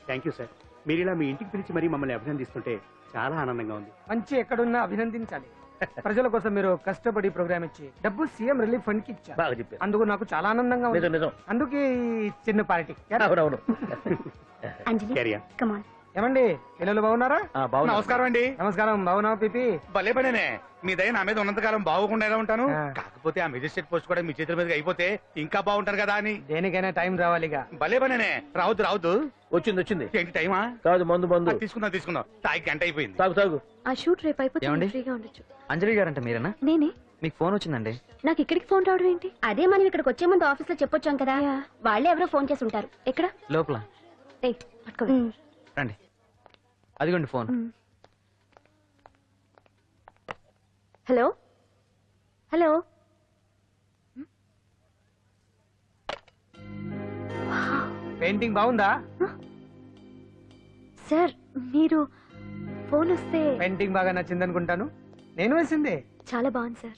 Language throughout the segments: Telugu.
Thank you sir. మీరు ఇలా మీ ఇంటికి పిలిచి మరీ మమ్మల్ని అభినందిస్తుంటే చాలా ఆనందంగా ఉంది. మంచి ఎక్కడున్నా అభినందించాలి. ప్రజల కోసం మీరు కష్టపడి ప్రోగ్రామ్ ఇచ్చి డబ్బు సీఎం రిలీఫ్ ఫండ్ కి ఇచ్చారు. బాగా చెప్పారు. అందుకు నాకు చాలా ఆనందంగా ఉంది. నిజం. అందుకే ఈ చిన్న పార్టీ. అవునవును. ఏమండి పిల్లలు బాగున్నారా? నమస్కారం అండి. నమస్కారం. బాగున్నావా పిపి? భలే పనేనే. మీ దయ నా మీద ఉన్నంతకాలం బాగోకుండా ఎలా ఉంటాను. కాకపోతే ఆ మెజిస్ట్రేట్ పోస్ట్ కూడా మీ చేతుల మీద అయిపోతే ఇంకా బాగుంటారు కదా అని. దేనికైనా టైం రావాలిగా. భలే పనేనే. రావద్దు. వచ్చింది. ఏంటి టైమా? కాదు, మందు. తీసుకుందాం. తాగి గంట అయిపోయింది. తాగు. ఆ షూట్ రేపు అయిపోతే ఫ్రీగా ఉండొచ్చు. అంజలి గారంట మీరేనా? నేనే. మీకు ఫోన్ వచ్చిందండి. నాకు ఇక్కడికి ఫోన్ రావడం ఏంటి? అదే మనం ఇక్కడికి వచ్చే ముందు ఆఫీస్ లో చెప్పొచ్చాం కదా, వాళ్ళే ఎవరో ఫోన్ చేసి ఉంటారు. ఎక్కడ? లోపల. రండి, అదిగోండి ఫోన్. హలో. పెయింటింగ్ బాగుందా సార్? మీరు ఫోన్ వస్తే పెయింటింగ్ బాగా నచ్చింది అనుకుంటాను. నేను వేసిందే. చాలా బాగుంది సార్.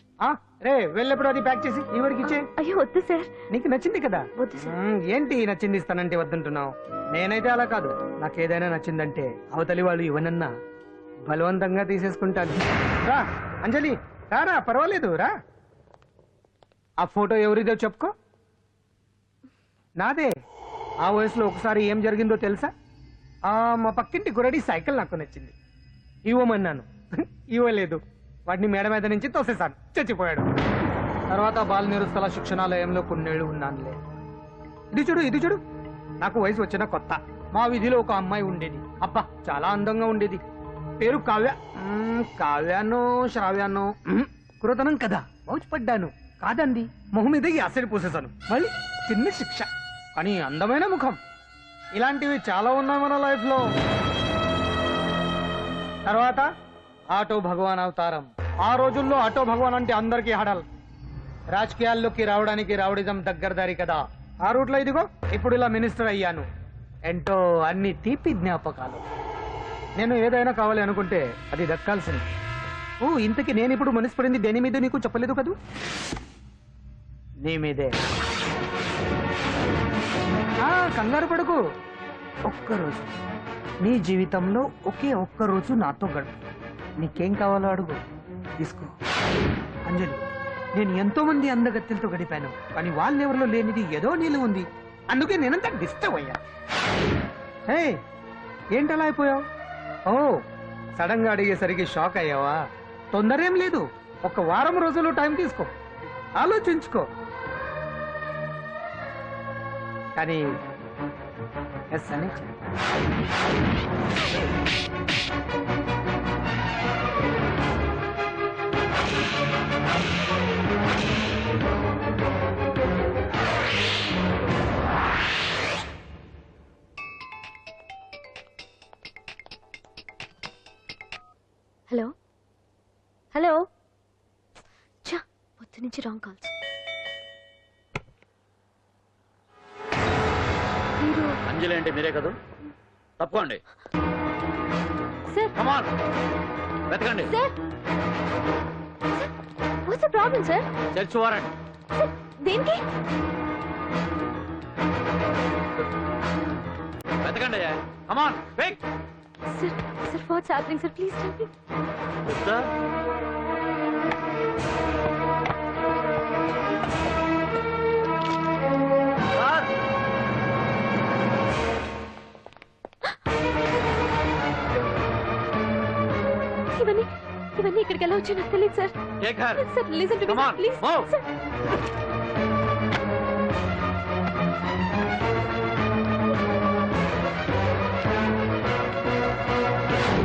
రే వెళ్ళప్పుడు అది ప్యాక్ చేసి ఈవిడికి ఇచ్చే. అయ్యో వద్దు సార్. నీకు నచ్చింది కదా. వద్దు సార్. ఏంటి నచ్చింది ఇస్తానంటే వద్దంటున్నావు? నేనైతే అలా కాదు. నాకు ఏదైనా నచ్చిందంటే అవతలి వాళ్ళు ఇవ్వనన్నా బలవంతంగా తీసేసుకుంటాను. రా అంజలి, రారా, పర్వాలేదు రా. ఆ ఫోటో ఎవరిదో చెప్పుకో. నాదే. ఆ వయసులో ఒకసారి ఏం జరిగిందో తెలుసా? మా పక్కింటి గురడి సైకిల్ నాకు నచ్చింది. ఇవ్వమన్నాను, ఇవ్వలేదు. వాటిని మేడ మీద నుంచి తోసేశాను, చచ్చిపోయాడు. తర్వాత బాల నిరుస్తల శిక్షణాలయంలో కొన్నేళ్లు ఉన్నానులే. ఇది చూడు. నాకు వయసు వచ్చిన కొత్త. మా వీధిలో ఒక అమ్మాయి ఉండేది. అబ్బా చాలా అందంగా ఉండేది. పేరు కావ్యానో శ్రావ్యానో. కురతనం కదా, మౌచిపడ్డాను. కాదండి, మొహం మీద యాసిడ్ పూసేశాను. మళ్ళీ చిన్న శిక్ష, కానీ అందమైన ముఖం. ఇలాంటివి చాలా ఉన్నాయి మన లైఫ్ లో. తర్వాత ఆటో భగవాన్ అవతారం. ఆ రోజుల్లో ఆటో భగవాన్ అంటే అందరికీ హడల్. రాజకీయాల్లోకి రావడానికి రౌడిజం దగ్గరదారి కదా. ఆ రూట్లో ఇదిగో ఇప్పుడు ఇలా మినిస్టర్ అయ్యాను. ఏంటో అన్ని తీపి జ్ఞాపకాలు. నేను ఏదైనా కావాలి అనుకుంటే అది దక్కాల్సింది. ఇంతకీ నేను ఇప్పుడు మనసు పడింది దేని మీద నీకు చెప్పలేదు కదూ? నీ మీదే. కంగారు పడుకు. ఒక్కరోజు నీ జీవితంలో ఒక్క రోజు నాతో గడుపు. నీకేం కావాలో అడుగు, తీసుకో. అంజలి, నేను ఎంతో మంది అందగత్తెలతో గడిపాను, కానీ వాళ్ళెవరిలో లేనిది ఏదో నీళ్ళు ఉంది. అందుకే నేనంతా డిస్టర్బ్ అయ్యా. ఏంటలా అయిపోయావు? సడన్ గా అడిగేసరికి షాక్ అయ్యావా? తొందర ఏం లేదు, 1 వారం రోజులు టైం తీసుకో, ఆలోచించుకో. కానీ ఎస్ అని హలో. పొద్దు నుంచి రాంగ్ కాల్స్. అంజలి అంటే మీరే కదా? తప్పుకోండి. వెతకండి. What's the problem sir? Search warrant. దేనికి? వెతకండి. Come on quick. Sir what's happening sir? Please tell me. ఇవన్నీ ఇక్కడికి ఎలా వచ్చాయో నాకు తెలియదు sir. Sir listen to me please.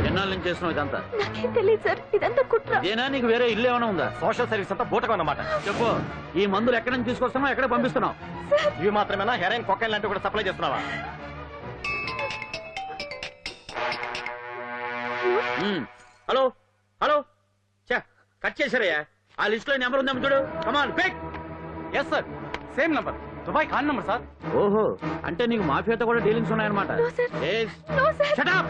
ఎన్నాళ్ళ నుంచి చేస్తున్నావు ఇదంతా? నాకేం తెలియదు సార్, ఇదంతా కుట్ర. ఏనా నీకు వేరే ఇల్లు ఏమైనా ఉందా? సోషల్ సర్వీస్ అంతా బూటకం అన్నమాట. చెప్పు, ఈ మందులు ఎక్కడి నుంచి తీసుకొస్తున్నావు, ఎక్కడ పంపిస్తున్నావు? ఇవి మాత్రమేనా? హెరాయిన్, కొకైన్ లాంటివి కూడా సప్లై చేస్తున్నావా? హలో కట్ చేశారయ్యా. ఆ లిస్ట్ లో నెంబర్ ఉందేమో చూడు. Come on quick. Yes sir, same number, Dubai Khan number sir. ఓహో, అంటే నీకు మాఫియాతో కూడా డీలింగ్స్ ఉన్నాయన్నమాట. Shut up.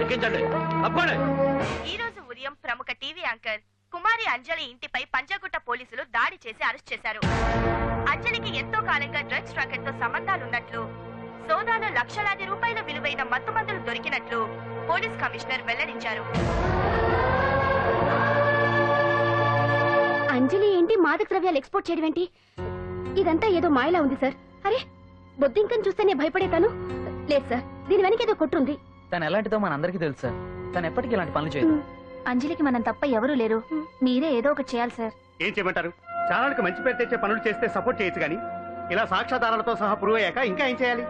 ఎక్కించండి, తప్పండి. ఈ రోజు ఉదయం ప్రముఖ టీవీ యాంకర్ కుమారి అంజలి ఇంటిపై పంజాగుట్ట పోలీసులు దాడి చేసి అరెస్ట్ చేశారు. అంజలికి డ్రగ్స్ రాకెట్ తో సంబంధాలున్నట్లు, సోదాలో లక్షలాది రూపాయల విలువైన మత్తుమందులు దొరికినట్లు పోలీస్ కమిషనర్ వెల్లడించారు. అంజలి ఏంటి మాదక ద్రవ్యాలు ఎక్స్పోర్ట్ చేయడం ఏంటి? ఇదంతా ఏదో మాయలా ఉంది సార్. అరే బొద్దింకని చూస్తేనే భయపడేతాను. లేదు సార్, దీని వెనక ఏదో కొట్టుంది. తను ఎలాంటిదో మన అందరికీ తెలుసు సార్. తను ఎప్పటికీ ఇలాంటి పనులు చేయదు. అంజలికి మనం తప్ప ఎవరూ లేరు. మీరే ఏదో ఒకటి చేయాలి సార్. ఏం చేయమంటారు? ఛానల్కి మంచి పేరు తెచ్చే పనులు చేస్తే సపోర్ట్ చేయొచ్చు కానీ ఇలా సాక్ష్యాధారాలతో సహా ప్రూవ్ అయ్యాక ఇంకా ఏం చేయాలి?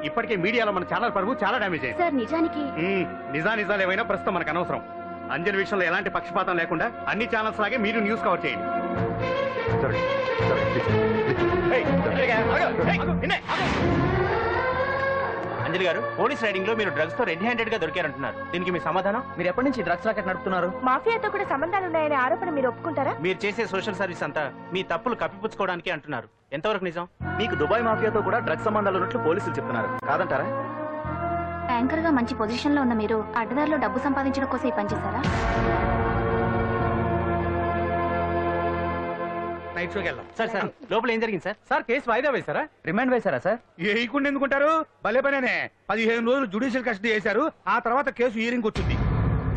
ఇప్పటికే మీడియాలో మన ఛానల్ పరువు చాలా డ్యామేజ్ అయింది. సార్ నిజానికి నిజాలు ఏమైనా ప్రస్తుతం మనకు అనవసరం. అంజలి విషయంలో ఎలాంటి పక్షపాతం లేకుండా అన్ని ఛానల్స్ లాగే మీరు న్యూస్ కవర్ చేయండి. అంజలి గారు, పోలీస్ రైడింగ్ లో మీరు డ్రగ్స్ తో రెడ్ హ్యాండెడ్ గా దొరికారంటున్నారు. దీనికి మీ సమాధానం? మీరు ఎప్పటి నుంచి డ్రగ్స్ రాకెట్ నడుపుతున్నారు? మాఫియాతో కూడా సంబంధాలున్నాయనే ఆరోపణ మీరు ఒప్పుకుంటారా? మీరు చేసే సోషల్ సర్వీస్ అంతా మీ తప్పులు కప్పిపుచ్చుకోవడానికి అంటున్నారు. ఎంతవరకు నిజం? మీకు దుబాయ్ మాఫియాతో కూడా డ్రగ్స్ సంబంధాలు ఉన్నట్లు పోలీసులు చెప్తున్నారు. కాదంటారా? యాంకర్ గా మంచి పొజిషన్ లో ఉన్న మీరు అడ్డదారిలో డబ్బు సంపాదించడం కోసం ఈ పని చేశారా? నైట్ షోకి వెళ్దాం. సార్ సార్, లోపల ఏం జరిగింది సార్? సార్ కేసు వాయిదా వేశారా? రిమాండ్ వేశారా సార్? వేయకుండా ఎందుకుంటారు? భలే పనేనే. 15 రోజులు జుడిషియల్ కస్టడీ చేశారు. ఆ తర్వాత కేసు హియరింగ్ వచ్చింది.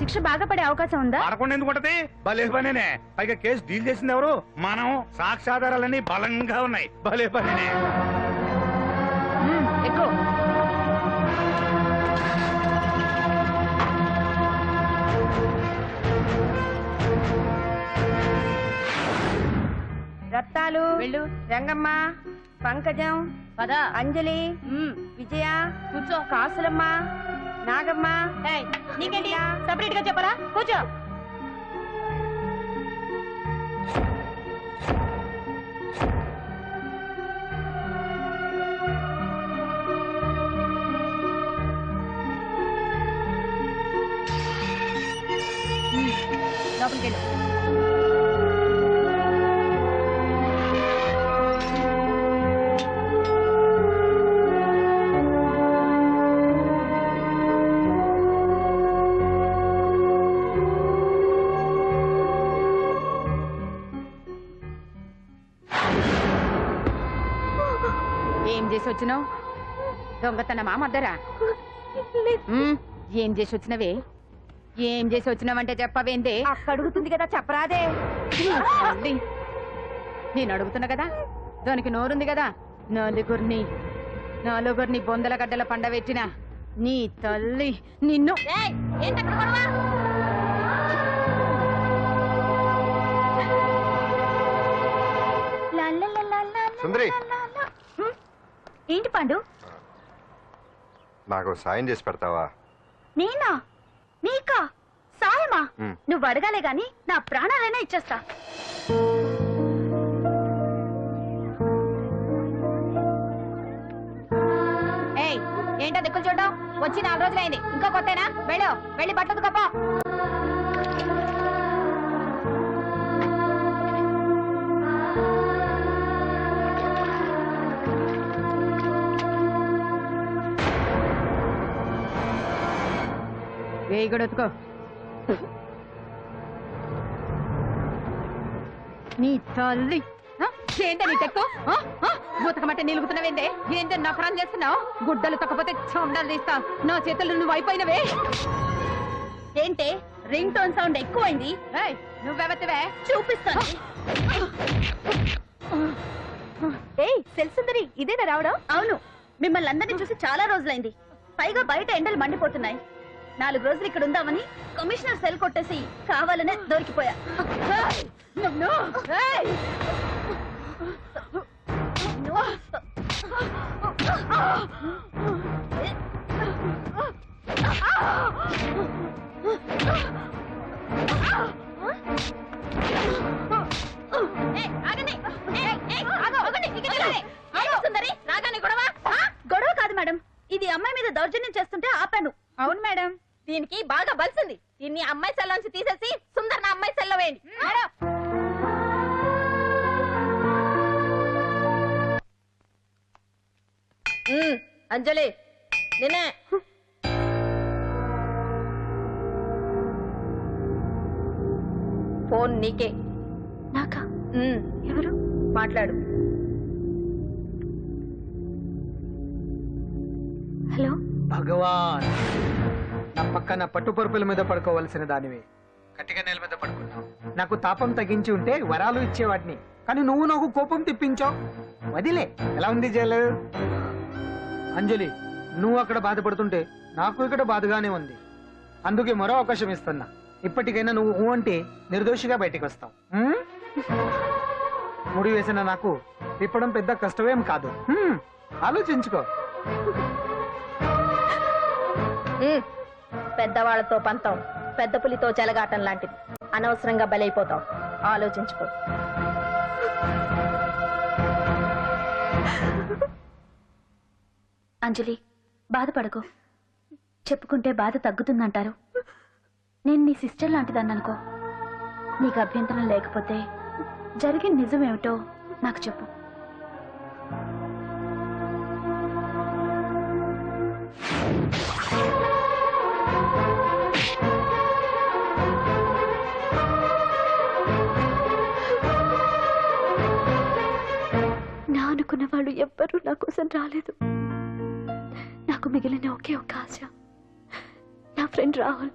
శిక్ష బాగా పడే అవకాశం ఉందా? పడకుండా ఎందుకుంటది? భలే పనేనే. పైగా కేసు డీల్ చేసింది ఎవరు? మనం. సాక్ష్యాధారాలన్నీ బలంగా ఉన్నాయి. భలే పనేనే. ఎక్కువ రత్తాలు, రంగమ్మ, పంకజం, అంజలి, విజయ, కూర్చో, కాసులమ్మ, నాగమ్మ. నీకేంటి సపరేట్ గా చెప్పరా? కూర్చో. లోపలికి వెళ్ళు. ఏం చేసి వచ్చినావు? దొంగతనమా మద్దరా? ఏం చేసి వచ్చినవే? ఏం చేసి వచ్చినావంటే చెప్పవేందే? అక్క అడుగుతుంది కదా, చెప్పరాదే. తల్లి, నేను అడుగుతున్నా కదా, దానికి నోరుంది కదా. నలుగురిని బొందల గడ్డల పండబెట్టిన నీ తల్లి నిన్ను. సుందరి, ఏంటి పండు? నాకు సాయం చేసి పెడతావా? నేనా? నీకా సాయమా? మ్. నువ్వు అడగాలే గాని నా ప్రాణాలైనా ఇచ్చేస్తా. ఏయ్, ఏంటో దిక్కులు చూడడం? వచ్చి 4 రోజులైంది, ఇంకా కొత్తేనా? వెళ్ళి బట్టలు కప్ప. వేయి కూడా ఎత్తుకో. నీ తల్లి ఏంటే నీ తెక్కు? బూతకమంటే నిలుగుతున్నావేందే? ఏంటే నకరం చేస్తున్నావు? గుడ్డలు తక్కపోతే చొండాలు తీస్తా. నా చేతులు నువ్వు అయిపోయినవే. ఏంటే రింగ్ టోన్ సౌండ్ ఎక్కువైంది? నువ్వెవతివే? చూపిస్తాను. ఏయ్ సెల్సుందరి, ఇదేనా రావడం? అవును, మిమ్మల్ని అందరినీ చూసి చాలా రోజులైంది. పైగా బయట ఎండలు మండిపోతున్నాయి. 4 రోజులు ఇక్కడ ఉందామని కమిషనర్ సెల్ కొట్టేసి కావాలనే దొరికిపోయా. గొడవ కాదు మేడం, ఇది అమ్మాయి మీద దౌర్జన్యం చేస్తుంటే ఆపాను. అవును మేడం, దీనికి బాగా బలిసింది. దీన్ని అమ్మాయి సెల్లోంచి తీసేసి సుందర్ నా అమ్మాయి సెల్లో వేయండి. అంజలి, నేనే. ఫోన్ నీకే. నాకా? ఎవరు? మాట్లాడు. హలో భగవాన్, నా పక్కన పట్టుపరుపుల మీద పడుకోవలసిన దానివి గట్టిగా నేల మీద పడుకున్నావు. నాకు తాపం తగ్గించి ఉంటే వరాలు ఇచ్చేవాడిని, కానీ నువ్వు నాకు కోపం తెప్పించావు. వదిలే. ఎలా ఉంది జైలు? అంజలి, నువ్వు అక్కడ బాధపడుతుంటే నాకు ఇక్కడ బాధగానే ఉంది. అందుకే మరో అవకాశం ఇస్తున్నా. ఇప్పటికైనా నువ్వు ఊ అంటే నిర్దోషిగా బయటికి వస్తావు. ముడి వేసిన నాకు తిప్పడం పెద్ద కష్టమేం కాదు. ఆలోచించుకో. పెద్దవాళ్లతో పంతం పెద్ద పులితో చెలగాటం లాంటిది. అనవసరంగా బలైపోతాం. ఆలోచించుకో. అంజలి, బాధపడకు. చెప్పుకుంటే బాధ తగ్గుతుందంటారు. నేను నీ సిస్టర్ లాంటిదాన్ని అనుకో. నీకు అభ్యంతరం లేకపోతే జరిగిన నిజమేమిటో నాకు చెప్పు. నా అనుకున్న వాళ్ళు ఎవ్వరూ నా కోసం రాలేదు. నాకు మిగిలిన ఒకే ఒక ఆశ, నా ఫ్రెండ్ రాహుల్.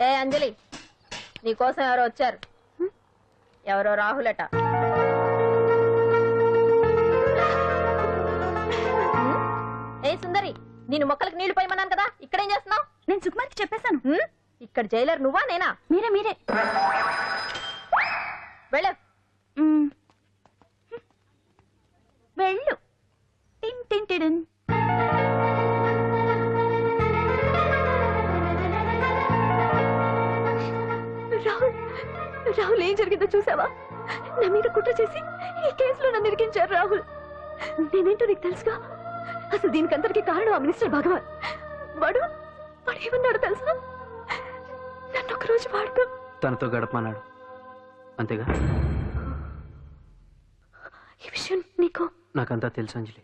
ఏ అంజలి, నీకోసం ఎవరో వచ్చారు. ఎవరో రాహుల్ అట. ఏ సుందరి, నేను మొక్కలకు నీళ్లు పోయమన్నాను కదా, ఇక్కడేం చేస్తున్నావు? నేను సుకుమార్కి చెప్పేశాను. ఇక్కడ జైలర్ నువ్వా నేనా? మీరే మీరే. వెళ్ళు వెళ్ళు. టిన్ టిన్ టిన్. రాహుల్, రాహుల్ ఏం జరిగిందో చూసావా? నా మీద కుట్ర చేసి ఈ కేసులో నన్ను ఇరికించారు రాహుల్. నేనేంటో నీకు తెలుసుగా. అసలు దీనికంతటికి కారణం ఆ మినిస్టర్ భగవాన్. వాడు ఏమన్నాడు తెలుసా? నన్ను ఒకరోజు వాడుతూ తనతో గడపమన్నాడు, అంతేగా? ఈ విషయం నీకు? నాకంతా తెలుసు అంజలి.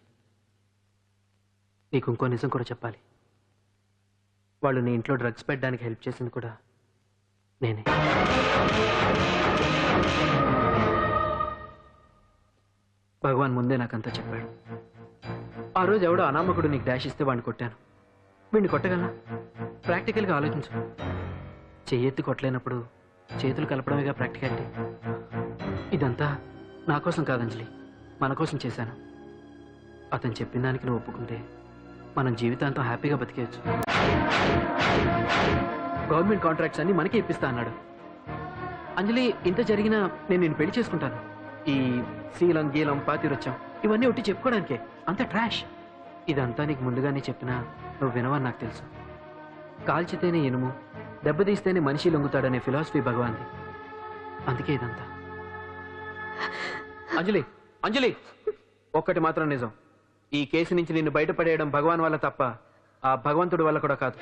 నీకు ఇంకో నిజం కూడా చెప్పాలి. వాళ్ళు నీ ఇంట్లో డ్రగ్స్ పెట్టడానికి హెల్ప్ చేసింది కూడా నేనే. భగవాన్ ముందే నాకంతా చెప్పాడు. ఆ రోజు ఎవడో అనామకుడు నీకు డాష్ ఇస్తే వాడిని కొట్టాను. వీడిని కొట్టగలనా? ప్రాక్టికల్గా ఆలోచించు. చెయ్యెత్తి కొట్టలేనప్పుడు చేతులు కలపడమేగా ప్రాక్టికాలిటీ. ఇదంతా నా కోసం కాదంజలి, మన కోసం చేశాను. అతను చెప్పిన దానికి నువ్వు ఒప్పుకుంటే మనం జీవితాంతం హ్యాపీగా బతికేయచ్చు. గవర్నమెంట్ కాంట్రాక్ట్స్ అన్ని మనకే ఇప్పిస్తా అన్నాడు. అంజలి, ఇంత జరిగినా నేను నిన్ను పెళ్లి చేసుకుంటాను. ఈ శీలం గీలం పాతిరొచ్చాం ఇవన్నీ ఒట్టి చెప్పుకోవడానికే. అంత ట్రాష్. ఇదంతా నీకు ముందుగానే చెప్పినా నువ్వు వినవని నాకు తెలుసు. కాల్చితేనే ఇనుము, దెబ్బతీస్తేనే మనిషి లొంగుతాడనే ఫిలాసఫీ భగవాన్ది. అందుకే ఇదంతా. అంజలి, అంజలి, ఒక్కటి మాత్రం నిజం. ఈ కేసు నుంచి నిన్ను బయటపడేయడం భగవాన్ వల్ల తప్ప ఆ భగవంతుడి వల్ల కూడా కాదు.